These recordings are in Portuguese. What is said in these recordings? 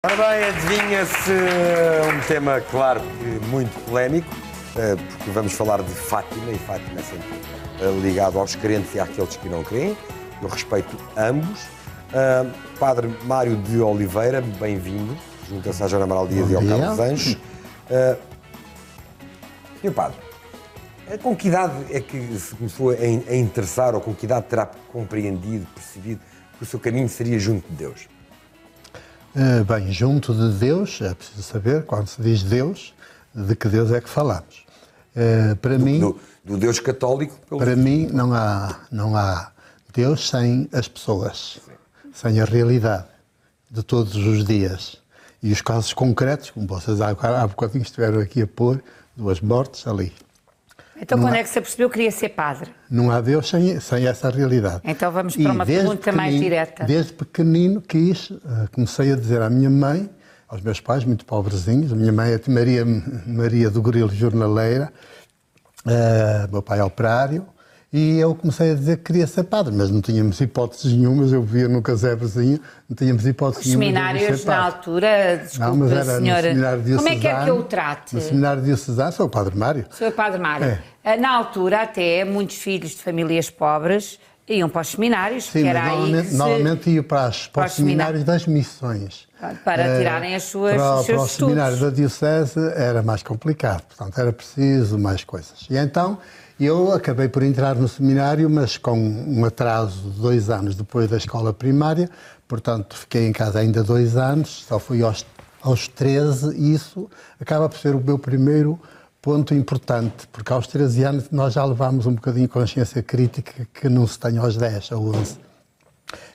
Ora bem, adivinha-se um tema, claro, que muito polémico, porque vamos falar de Fátima, e Fátima é sempre ligado aos crentes e àqueles que não creem. Eu respeito ambos. Padre Mário de Oliveira, bem-vindo, junto-se à Joana Amaral Dias e ao Carlos Anjos. Senhor Padre, com que idade é que se começou a interessar, ou com que idade terá compreendido, percebido que o seu caminho seria junto de Deus? Bem, junto de Deus, é preciso saber, quando se diz Deus, de que Deus é que falamos. Para mim... Do Deus católico? Para mim, não há Deus sem as pessoas, sem a realidade de todos os dias. E os casos concretos, como vocês há bocadinho estiveram aqui a pôr, 2 mortes ali. Então, quando é que você percebeu que queria ser padre? Não há Deus sem essa realidade. Então vamos para uma pergunta mais direta. Desde pequenino comecei a dizer à minha mãe, aos meus pais, muito pobrezinhos, a minha mãe é Maria do Grilo, jornaleira, meu pai é operário, e eu comecei a dizer que queria ser padre, mas não tínhamos hipóteses nenhumas, eu vivia no casebrezinho, não tínhamos hipóteses nenhumas. Os seminários, na altura, desculpe, mas era senhora, no seminário diocesano. Como é que é que eu o trate? No seminário diocesano, sou o Padre Mário. Sou o Padre Mário. Na altura, até, muitos filhos de famílias pobres iam para os seminários, sim, que era normalmente ia para os seminários das missões. Para tirarem os seus estudos. Para os seminários da Diocese era mais complicado, portanto era preciso mais coisas. E então eu acabei por entrar no seminário, mas com um atraso de 2 anos depois da escola primária, portanto fiquei em casa ainda 2 anos, só fui aos 13, e isso acaba por ser o meu primeiro ponto importante, porque aos 13 anos nós já levámos um bocadinho de consciência crítica que não se tem aos 10 ou 11.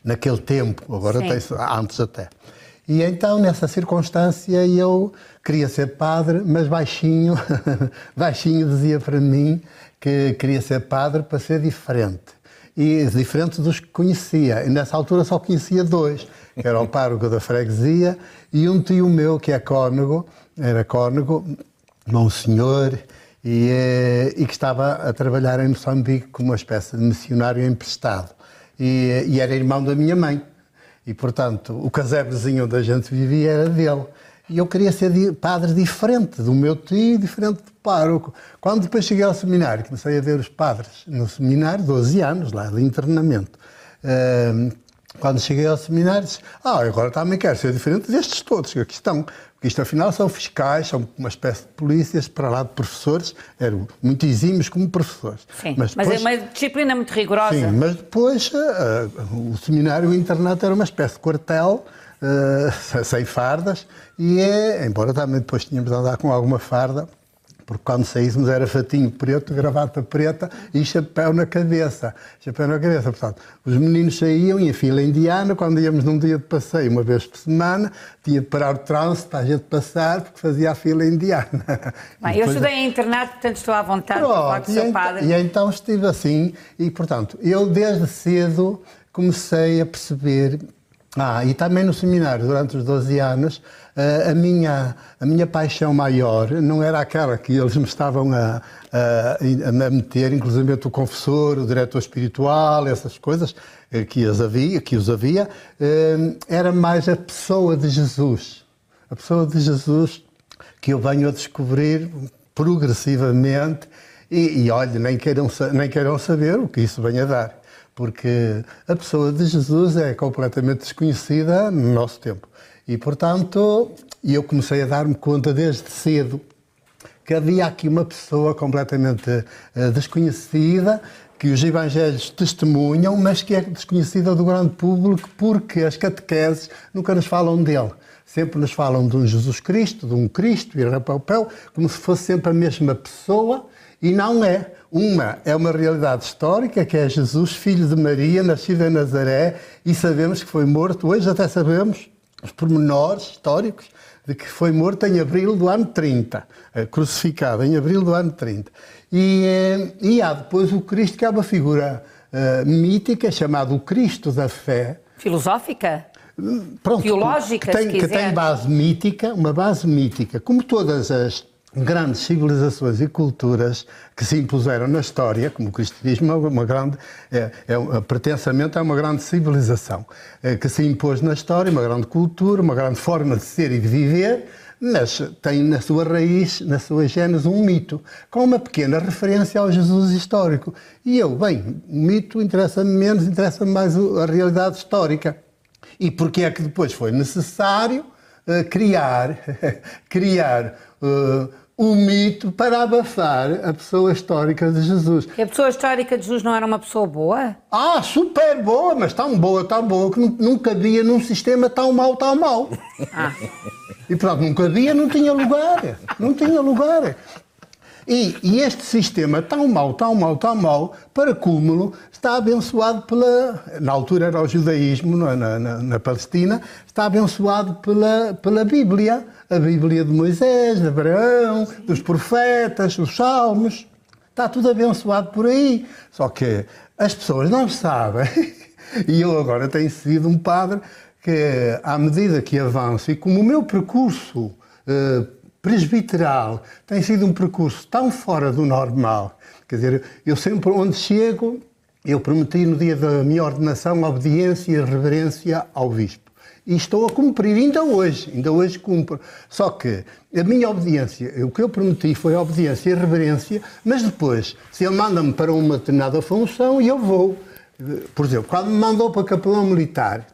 Naquele tempo, agora tem antes até. E então, nessa circunstância, eu queria ser padre, mas baixinho, baixinho dizia para mim que queria ser padre para ser diferente. E diferente dos que conhecia. E nessa altura só conhecia 2, que era o pároco da freguesia e um tio meu que era cônego, Monsenhor, e que estava a trabalhar em Moçambique como uma espécie de missionário emprestado. E era irmão da minha mãe. E, portanto, o casebrezinho onde a gente vivia era dele. E eu queria ser padre diferente do meu tio, diferente do pároco. Quando depois cheguei ao seminário, comecei a ver os padres no seminário, 12 anos lá de internamento. Quando cheguei ao seminário, disse, agora também quero ser diferente destes todos que aqui estão. Porque isto, afinal, são fiscais, são uma espécie de polícias, para lá de professores, eram muito exímios como professores. Sim, mas é uma disciplina muito rigorosa. Sim, mas depois o seminário, o internato, era uma espécie de quartel, sem fardas, e embora também depois tínhamos de andar com alguma farda, porque quando saíssemos era fatinho preto, gravata preta e chapéu na cabeça. Chapéu na cabeça, portanto, os meninos saíam em fila indiana, quando íamos num dia de passeio, uma vez por semana, tinha de parar o trânsito para a gente passar, porque fazia a fila indiana. Bem, eu estudei em internato, portanto estou à vontade de falar com o seu padre. E então estive assim, e portanto, eu desde cedo comecei a perceber... e também no seminário, durante os 12 anos, a minha paixão maior não era aquela que eles me estavam a meter, inclusive o confessor, o diretor espiritual, essas coisas que os havia, era mais a pessoa de Jesus. A pessoa de Jesus que eu venho a descobrir progressivamente e olha, nem queiram saber o que isso vem a dar. Porque a pessoa de Jesus é completamente desconhecida no nosso tempo. E, portanto, eu comecei a dar-me conta desde cedo que havia aqui uma pessoa completamente desconhecida, que os evangelhos testemunham, mas que é desconhecida do grande público porque as catequeses nunca nos falam dele. Sempre nos falam de um Jesus Cristo, de um Cristo e rapapel, como se fosse sempre a mesma pessoa, e não é. Uma é uma realidade histórica, que é Jesus, filho de Maria, nascido em Nazaré, e sabemos que foi morto, hoje até sabemos os pormenores históricos, de que foi morto em abril do ano 30, crucificado em abril do ano 30. E há depois o Cristo, que é uma figura mítica, chamado o Cristo da fé. Filosófica? Pronto, teológica, que tem base mítica, uma base mítica, como todas as grandes civilizações e culturas que se impuseram na história, como o cristianismo pretensamente é uma grande civilização, que se impôs na história, uma grande cultura, uma grande forma de ser e de viver, mas tem na sua raiz, na sua gênese, um mito, com uma pequena referência ao Jesus histórico. E o mito interessa-me menos, interessa-me mais a realidade histórica. E porque é que depois foi necessário criar o mito para abafar a pessoa histórica de Jesus. E a pessoa histórica de Jesus não era uma pessoa boa? Super boa, mas tão boa, que nunca havia num sistema tão mau. E pronto, nunca havia, não tinha lugar. E este sistema tão mau, para cúmulo, está abençoado na altura era o judaísmo, na Palestina, está abençoado pela Bíblia. A Bíblia de Moisés, de Abraão, dos profetas, dos salmos. Está tudo abençoado por aí. Só que as pessoas não sabem. E eu agora tenho sido um padre que, à medida que avanço, e como o meu percurso presbiteral tem sido um percurso tão fora do normal, quer dizer, eu sempre onde chego, eu prometi no dia da minha ordenação obediência e reverência ao bispo. E estou a cumprir, ainda hoje cumpro. Só que a minha obediência, o que eu prometi foi obediência e reverência, mas depois, se ele manda-me para uma determinada função, eu vou. Por exemplo, quando me mandou para capelão militar,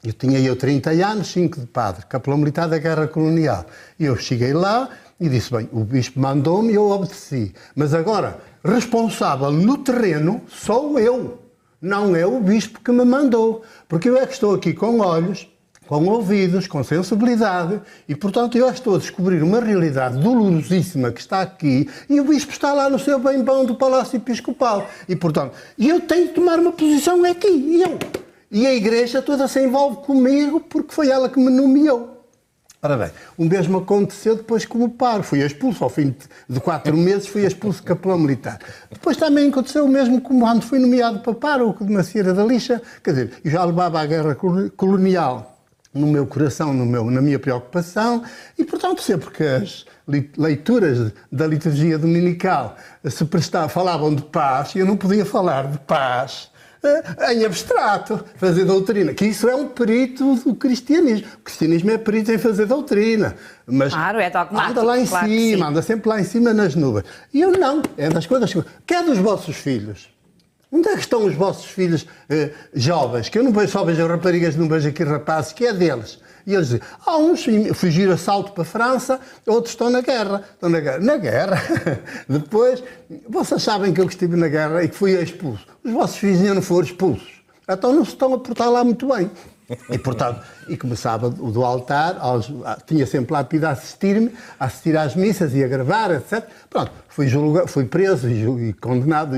eu tinha 30 anos, 5 de padre, capelão militar da Guerra Colonial. E eu cheguei lá e disse, bem, o bispo mandou-me e eu obedeci. Mas agora, responsável no terreno sou eu, não é o bispo que me mandou. Porque eu é que estou aqui com olhos, com ouvidos, com sensibilidade, e portanto eu estou a descobrir uma realidade dolorosíssima que está aqui, e o bispo está lá no seu bem-bom do Palácio Episcopal. E portanto, eu tenho de tomar uma posição aqui, e a Igreja toda se envolve comigo porque foi ela que me nomeou. Ora bem, o mesmo aconteceu depois como paro. Fui expulso, ao fim de 4 meses, fui expulso de capelão militar. Depois também aconteceu o mesmo como quando fui nomeado para pároco de Macieira da Lixa. Quer dizer, eu já levava a Guerra Colonial no meu coração, na minha preocupação, e portanto sempre que as leituras da liturgia dominical falavam de paz, eu não podia falar de paz em abstrato, fazer doutrina, que isso é um perito do cristianismo. O cristianismo é perito em fazer doutrina, mas claro, é dogmático, anda lá em claro cima, anda sempre lá em cima nas nuvens. E eu não, é das coisas que é dos vossos filhos. Onde é que estão os vossos filhos jovens? Que eu não vejo, só vejo raparigas, não vejo aqui rapazes, que é deles. E eles dizem, uns fugiram assalto para a França, outros estão na guerra. Na guerra? Depois, vocês sabem que eu estive na guerra e que fui expulso. Os vossos filhos ainda não foram expulsos. Então não se estão a portar lá muito bem. E, portanto, começava do altar, tinha sempre lá a pedir a assistir às missas e a gravar, etc. Pronto, fui preso e condenado,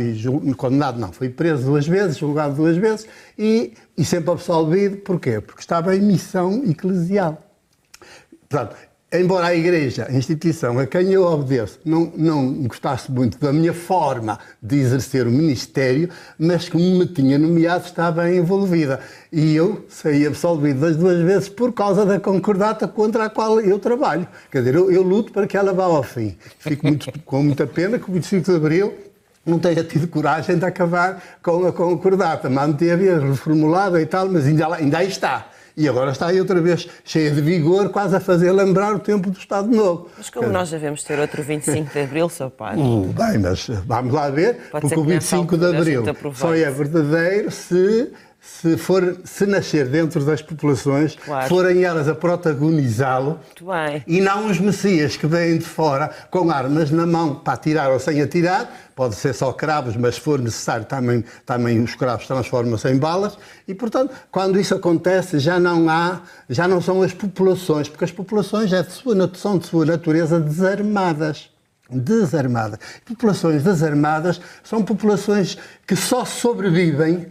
condenado não, fui preso 2 vezes, julgado 2 vezes e sempre absolvido. Porquê? Porque estava em missão eclesial. Portanto, embora a Igreja, a instituição a quem eu obedeço, não gostasse muito da minha forma de exercer o ministério, mas como me tinha nomeado, estava envolvida. E eu saí absolvido das 2 vezes por causa da concordata contra a qual eu trabalho. Quer dizer, eu luto para que ela vá ao fim. Fico com muita pena que o 25 de Abril não tenha tido coragem de acabar com a concordata. Manteve-a reformulada e tal, mas ainda aí está. E agora está aí outra vez cheia de vigor, quase a fazer lembrar o tempo do Estado Novo. Mas como nós devemos ter outro 25 de Abril, Sr. Padre? Bem, mas vamos lá ver, porque o 25 de Abril só é verdadeiro se nascer dentro das populações, claro, forem elas a protagonizá-lo, e não os messias que vêm de fora com armas na mão para atirar ou sem atirar. Pode ser só cravos, mas se for necessário também os cravos transformam-se em balas. E, portanto, quando isso acontece, já não são as populações, porque as populações são de sua natureza desarmadas. Populações desarmadas são populações que só sobrevivem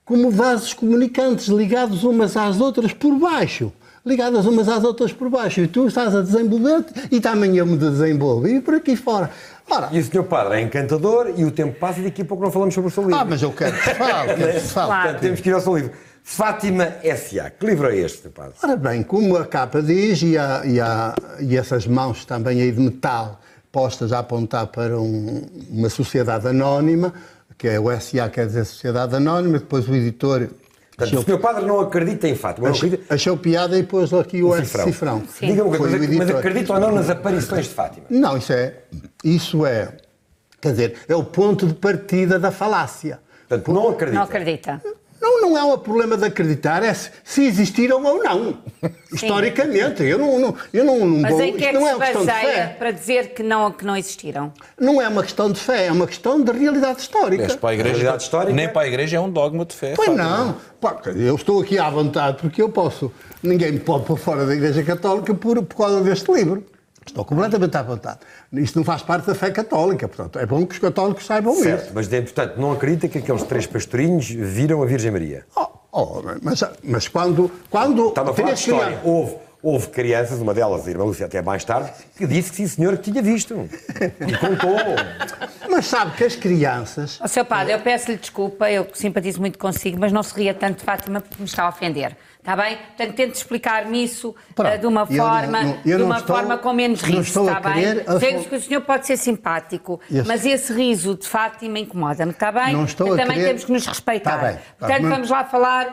como vasos comunicantes, ligados umas às outras por baixo. E tu estás a desenvolver-te e também eu me desenvolvo. E por aqui fora. Ora, e o Sr. Padre é encantador e o tempo passa e daqui a pouco não falamos sobre o seu livro. Mas eu quero que fale. Portanto, temos que ir ao seu livro. Fátima S.A. Que livro é este, Sr. Padre? Ora bem, como a capa diz e essas mãos também aí de metal postas a apontar para uma sociedade anónima, que é o SA, quer dizer Sociedade Anónima, depois o editor... Portanto, o Sr. Padre não acredita em Fátima. Achou piada e pôs aqui o cifrão. Diga-me uma coisa, mas acredita ou não nas aparições de Fátima? Não, isso é, quer dizer, é o ponto de partida da falácia. Portanto, não acredita. Não acredita. Não é um problema de acreditar, é se existiram ou não. Historicamente, eu não Mas vou... em que é que não é se uma questão de baseia fé. para dizer que não existiram? Não é uma questão de fé, é uma questão de realidade histórica. Para a igreja, realidade histórica. nem para a igreja é um dogma de fé. Pois Fátima. não. Pá, eu estou aqui à vontade porque eu posso. Ninguém me pode pôr fora da Igreja Católica por causa deste livro. Estou completamente à vontade. Isto não faz parte da fé católica, portanto, é bom que os católicos saibam Certo, isso. mas portanto, não acredita que aqueles 3 pastorinhos viram a Virgem Maria? Mas quando Estava a falar de história. Houve crianças, uma delas, a irmã Lúcia, até mais tarde, que disse que sim, senhor, que tinha visto. E contou. Mas sabe que as crianças... Ó, Sr. Padre, eu peço-lhe desculpa, eu simpatizo muito consigo, mas não se ria tanto de Fátima porque me está a ofender. Está bem? Portanto, tente explicar-me isso de uma forma com menos riso, está bem? Sei que o senhor pode ser simpático, mas esse riso de Fátima incomoda-me, está bem? Não estou a também querer... temos que nos respeitar. Está bem. Portanto, vamos lá falar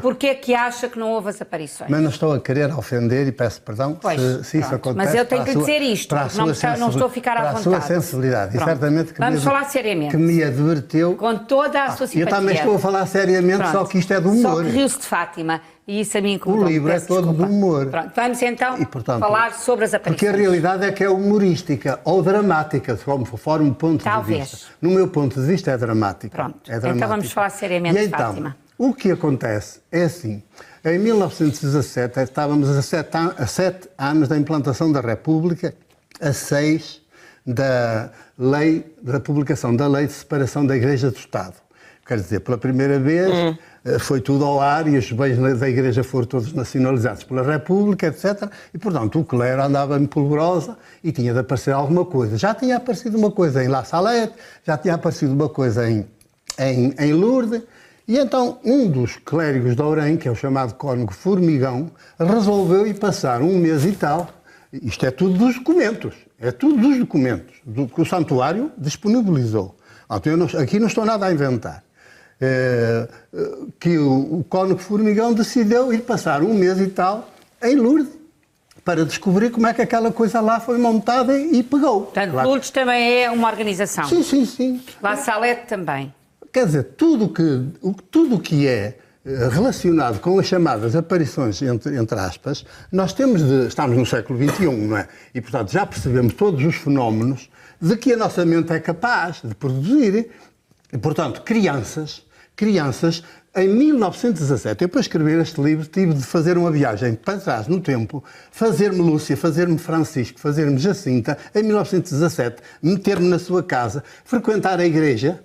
porque é que acha que não houve as aparições. Mas não estou a querer ofender e peço perdão se isso acontece. Mas eu tenho que lhe dizer isto, porque não estou a ficar à vontade. Para a sua sensibilidade. E certamente que vamos falar seriamente. Que me adverteu. Com toda a sua simpatia. Eu também estou a falar seriamente, só que isto é do humor. Só que riu-se de Fátima. E isso a mim O livro é todo do humor. Pronto, vamos então portanto, falar sobre as aparições. Porque a realidade é que é humorística ou dramática, conforme o ponto de vista. No meu ponto de vista é dramática. Pronto, é dramática. Então vamos falar seriamente de Fátima. O que acontece é assim, em 1917 estávamos a 7 anos da implantação da República, a 6 da publicação da Lei de Separação da Igreja do Estado. Quer dizer, pela primeira vez foi tudo ao ar e os bens da Igreja foram todos nacionalizados pela República, etc. E, portanto, o clero andava em polvorosa e tinha de aparecer alguma coisa. Já tinha aparecido uma coisa em La Salette, já tinha aparecido uma coisa em Lourdes. E então, um dos clérigos de Ourém, que é o chamado Cônego Formigão, resolveu ir passar um mês e tal. Isto é tudo dos documentos. É tudo dos documentos que o santuário disponibilizou. Aqui não estou nada a inventar. Que o Cônego Formigão decidiu ir passar um mês e tal em Lourdes para descobrir como é que aquela coisa lá foi montada e pegou. Portanto, Lourdes também é uma organização. Sim. La Salette também. Quer dizer, tudo que é relacionado com as chamadas aparições, entre aspas, estamos no século XXI, não é? E, portanto, já percebemos todos os fenómenos de que a nossa mente é capaz de produzir. E, portanto, crianças, em 1917, eu para escrever este livro tive de fazer uma viagem para trás no tempo, fazer-me Lúcia, fazer-me Francisco, fazer-me Jacinta, em 1917, meter-me na sua casa, frequentar a igreja,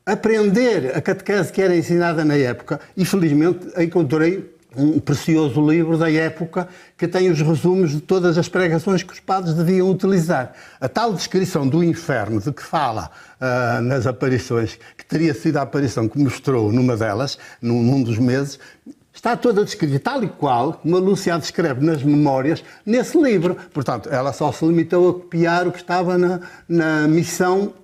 aprender a catequese que era ensinada na época e, felizmente, encontrei um precioso livro da época que tem os resumos de todas as pregações que os padres deviam utilizar. A tal descrição do inferno de que fala nas aparições, que teria sido a aparição que mostrou numa delas, num dos meses, está toda descrita tal e qual como a Lúcia a descreve nas memórias nesse livro. Portanto, ela só se limitou a copiar o que estava na missão.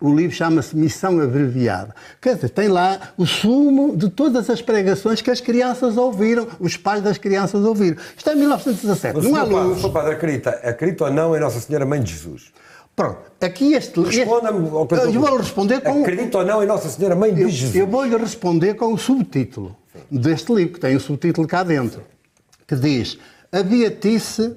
O livro chama-se Missão Abreviada. Quer dizer, tem lá o sumo de todas as pregações que as crianças ouviram, os pais das crianças ouviram. Isto é 1917, não há luz. O padre acredita ou não em Nossa Senhora Mãe de Jesus? Pronto, aqui Responda-me ao que eu vou responder com... Acredita ou não em Nossa Senhora Mãe de Jesus? Eu vou-lhe responder com o subtítulo deste livro, que tem um subtítulo cá dentro, que diz: A Beatice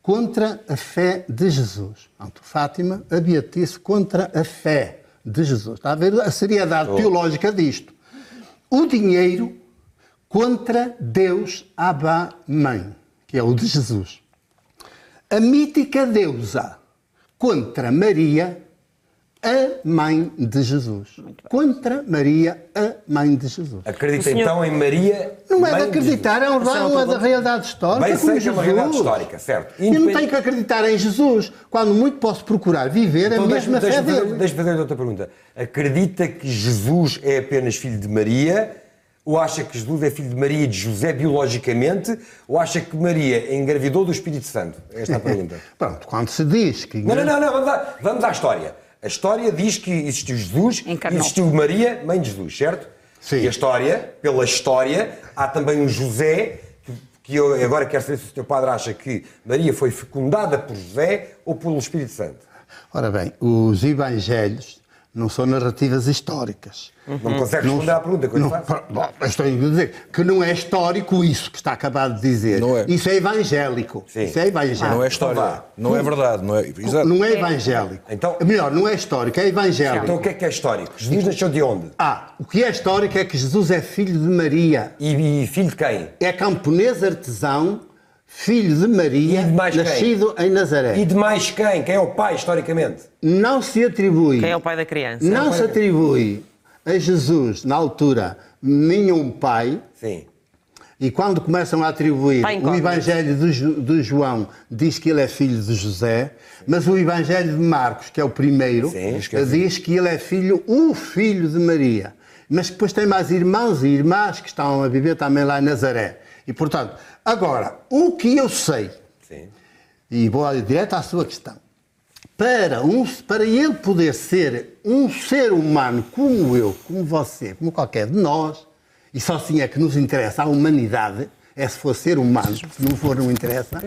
contra a fé de Jesus. Portanto, Fátima, a Beatice contra a fé de Jesus. Está a ver a seriedade teológica disto. O dinheiro contra Deus Abba Mãe, que é o de Jesus. A mítica deusa contra Maria, a mãe de Jesus. Contra Maria, a mãe de Jesus. Acredita então em Maria? Não é de acreditar, é uma da realidade histórica. Bem sei que é uma realidade histórica, certo. Eu não tenho que acreditar em Jesus, quando muito posso procurar viver a mesma fé dele. Deixa-me fazer outra pergunta. Acredita que Jesus é apenas filho de Maria Ou acha que Jesus é filho de Maria e de José biologicamente? Ou acha que Maria engravidou do Espírito Santo? Esta é a pergunta. Pronto, quando se diz que... Não, vamos à história. A história diz que existiu Jesus, existiu Maria, mãe de Jesus, certo? Sim. E a história, pela história, há também um José, que eu agora quero saber se o Sr. Padre acha que Maria foi fecundada por José ou pelo Espírito Santo. Ora bem, os evangelhos não são narrativas históricas. Não me consegue responder à pergunta que eu lhe faço? Estou a dizer que não é histórico isso que está acabado de dizer. Não é. Isso é evangélico. Sim. Isso é evangélico. Não é história, não é verdade. Não é, exato. Não é evangélico. Então- Melhor, não é histórico, é evangélico. Então o que é histórico? Jesus nasceu de onde? O que é histórico é que Jesus é filho de Maria. E filho de quem? É camponês artesão, filho de Maria, E de mais quem? nascido em Nazaré. E de mais quem? Quem é o pai, historicamente? Não se atribui... Quem é o pai da criança? Não se atribui a Jesus, na altura, nenhum pai. Sim. E quando começam a atribuir, Pai o incógnito. Evangelho de João diz que ele é filho de José, mas o Evangelho de Marcos, que é o primeiro, Sim, diz que ele é o filho de Maria. Mas depois tem mais irmãos e irmãs que estão a viver também lá em Nazaré. E, portanto, agora, o que eu sei, Sim. e vou direto à sua questão, para ele poder ser um ser humano como eu, como você, como qualquer de nós, e só assim é que nos interessa a humanidade, é se for ser humano, se não for não interessa,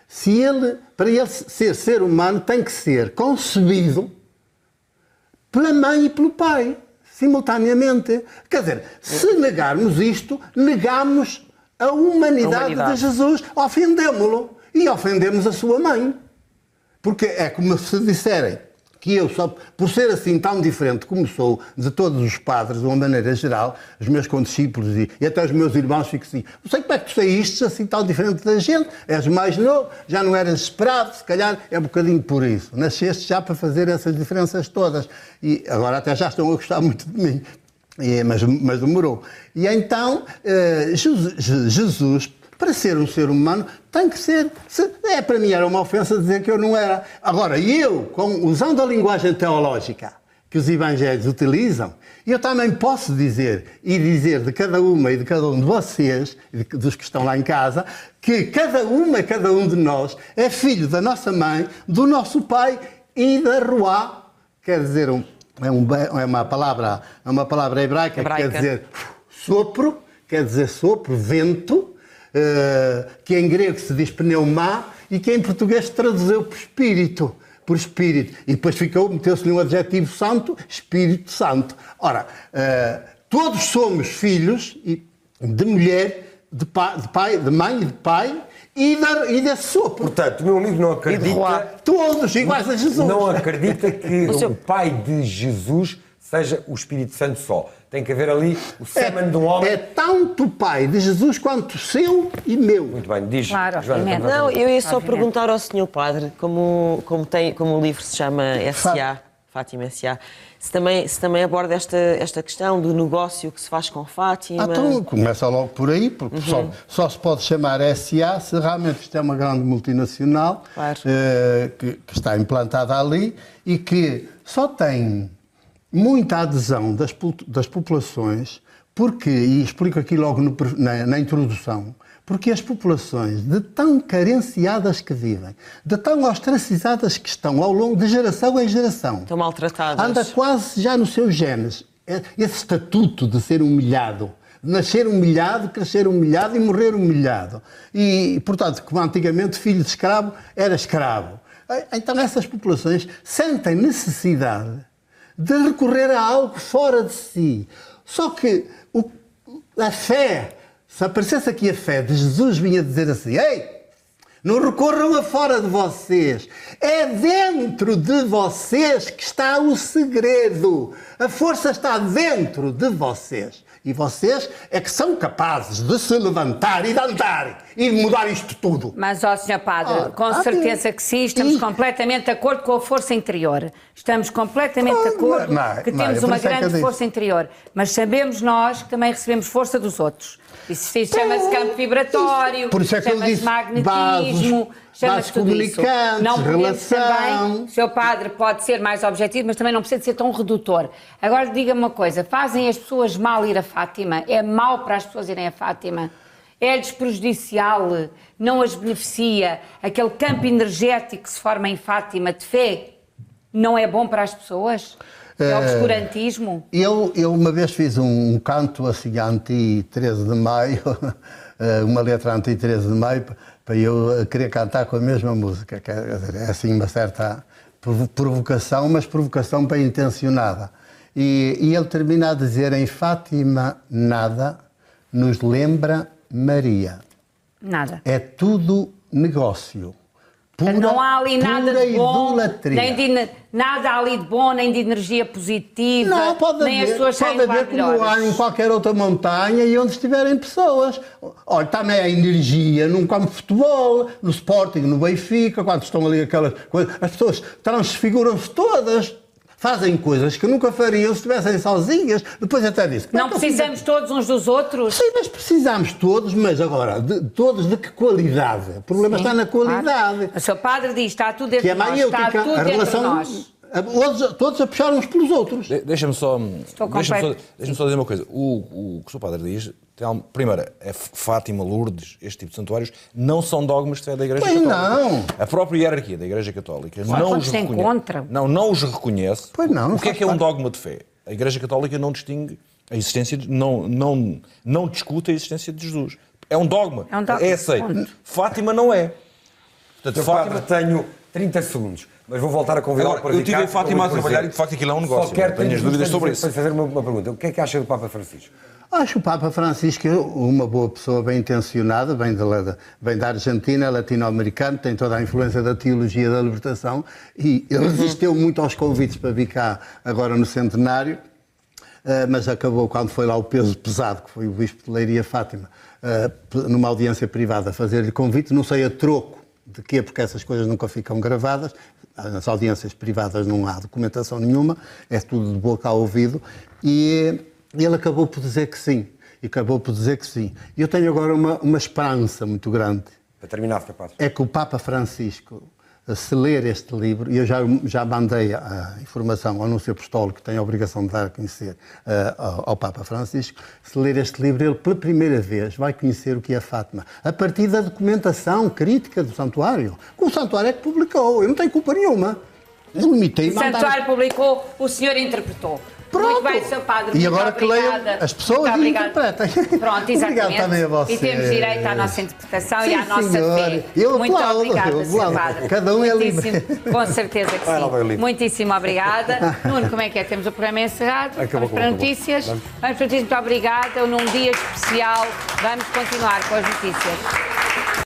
se ele, para ele ser humano, tem que ser concebido pela mãe e pelo pai, simultaneamente. Quer dizer, se negarmos isto, negamos a humanidade de Jesus, ofendemos-lo e ofendemos a sua mãe. Porque é como se disserem que eu, só por ser assim tão diferente como sou de todos os padres, de uma maneira geral, os meus condiscípulos e até os meus irmãos, ficam assim, não sei como é que tu saíste assim tão diferente da gente, és mais novo, já não eras esperado, se calhar é um bocadinho por isso. Nasceste já para fazer essas diferenças todas e agora até já estão a gostar muito de mim. Mas demorou. E então, Jesus, para ser um ser humano, tem que ser... para mim era uma ofensa dizer que eu não era. Agora, usando a linguagem teológica que os evangelhos utilizam, eu também posso dizer, e dizer de cada uma e de cada um de vocês, dos que estão lá em casa, que cada um de nós é filho da nossa mãe, do nosso pai e da Ruá, quer dizer, é uma palavra hebraica que quer dizer sopro, vento, que em grego se diz pneumá e que em português traduziu por espírito. E depois meteu-se-lhe um adjetivo santo, Espírito Santo. Ora, todos somos filhos de mulher, de mãe e de pai e desse sopro. Portanto, o meu amigo não acredita... Todos iguais a Jesus. Não acredita que o pai de Jesus seja o Espírito Santo só. Tem que haver ali o sêmen de um homem... É tanto o pai de Jesus quanto seu e meu. Muito bem, diz. Claro, Joana, Não, eu ia só perguntar ao Sr. Padre, como o livro se chama S.A., Fátima S.A., se também aborda esta questão do negócio que se faz com Fátima. Então começa logo por aí, porque só se pode chamar S.A. se realmente isto é uma grande multinacional, Claro. que está implantada ali e que só tem muita adesão das populações, e explico aqui logo na introdução, porque as populações, de tão carenciadas que vivem, de tão ostracizadas que estão ao longo de geração em geração, Estão maltratadas. anda quase já nos seus genes esse estatuto de ser humilhado, de nascer humilhado, crescer humilhado e morrer humilhado. E, portanto, como antigamente filho de escravo era escravo. Então essas populações sentem necessidade de recorrer a algo fora de si. Só que a fé, se aparecesse aqui a fé de Jesus, vinha dizer assim, ei, não recorram a fora de vocês, é dentro de vocês que está o segredo. A força está dentro de vocês. E vocês é que são capazes de se levantar e de andar e de mudar isto tudo. Mas, ó, Sr. Padre, com certeza que sim, estamos completamente de acordo com a força interior. Estamos completamente de acordo que temos uma grande força interior. Mas sabemos nós que também recebemos força dos outros. Isso chama-se campo vibratório, chama-se magnetismo, chama-se tudo isso. Não podemos também, o seu padre pode ser mais objetivo, mas também não precisa ser tão redutor. Agora diga-me uma coisa, fazem as pessoas mal ir a Fátima? É mau para as pessoas irem a Fátima? É-lhes prejudicial? Não as beneficia? Aquele campo energético que se forma em Fátima de fé não é bom para as pessoas? É obscurantismo? Eu uma vez fiz um canto assim anti-13 de maio, uma letra anti-13 de maio, para eu querer cantar com a mesma música. Quer dizer, é assim uma certa provocação, mas provocação bem intencionada. E ele termina a dizer: em Fátima nada nos lembra Maria. Nada. É tudo negócio. Pura, não há ali nada de bom, nem nada ali de bom, nem de energia positiva, não, pode nem haver, as pessoas saem pode haver como há em qualquer outra montanha e onde estiverem pessoas. Olha, também há energia num campo de futebol, no Sporting, no Benfica, quando estão ali aquelas coisas, as pessoas transfiguram-se todas. Fazem coisas que nunca fariam se estivessem sozinhas. Depois até disso. Não precisamos todos uns dos outros? Sim, mas precisamos todos, mas agora, todos de que qualidade? O problema está na qualidade. Claro. O seu padre diz, está tudo dentro de nós. Está tudo a relação, nós. Todos a puxar uns pelos outros. Deixa-me só dizer uma coisa. O que o seu padre diz, primeiro, é Fátima, Lourdes, este tipo de santuários, não são dogmas de fé da Igreja Católica. Não. A própria hierarquia da Igreja Católica não os reconhece. Pois não. O que é um dogma de fé? A Igreja Católica não distingue a existência, não discute a existência de Jesus. É um dogma. É aceito. Ponto. Fátima não é. Portanto, Fátima, tenho 30 segundos. Mas vou voltar a convidá-lo para eu tive a Fátima a trabalhar e de facto aquilo é um negócio. Tenho as dúvidas sobre isso. Para fazer uma pergunta. O que é que acha do Papa Francisco? Acho o Papa Francisco uma boa pessoa, bem intencionada, vem da Argentina, latino-americano, tem toda a influência da teologia da libertação e ele resistiu muito aos convites para vir cá agora no centenário, mas acabou quando foi lá o peso pesado, que foi o Bispo de Leiria Fátima, numa audiência privada, fazer-lhe convite, não sei a troco de quê, porque essas coisas nunca ficam gravadas. Nas audiências privadas não há documentação nenhuma, é tudo de boca a ouvido, e ele acabou por dizer que sim. E eu tenho agora uma esperança muito grande. Para terminar, Sr. Padre. É que o Papa Francisco, se ler este livro, e eu já mandei a informação ao Núncio Apostólico, que tem a obrigação de dar a conhecer ao Papa Francisco, se ler este livro, ele pela primeira vez vai conhecer o que é Fátima, a partir da documentação crítica do santuário. O santuário é que publicou, eu não tenho culpa nenhuma. Eu limitei. O santuário publicou, o senhor interpretou. Pronto. Muito bem, Sr. Padre. E agora que leiam as pessoas e interpretem. Pronto, exatamente. Obrigado também a vocês. E temos direito à nossa interpretação e à nossa senhor. fé. Eu muito aplaudo, obrigada, Sr. Padre. Cada um é livre. Com certeza que sim. Muitíssimo obrigada. Nuno, como é que é? Temos o programa encerrado. Vamos para notícias. Vamos para notícias. Muito obrigada. Num dia especial, vamos continuar com as notícias.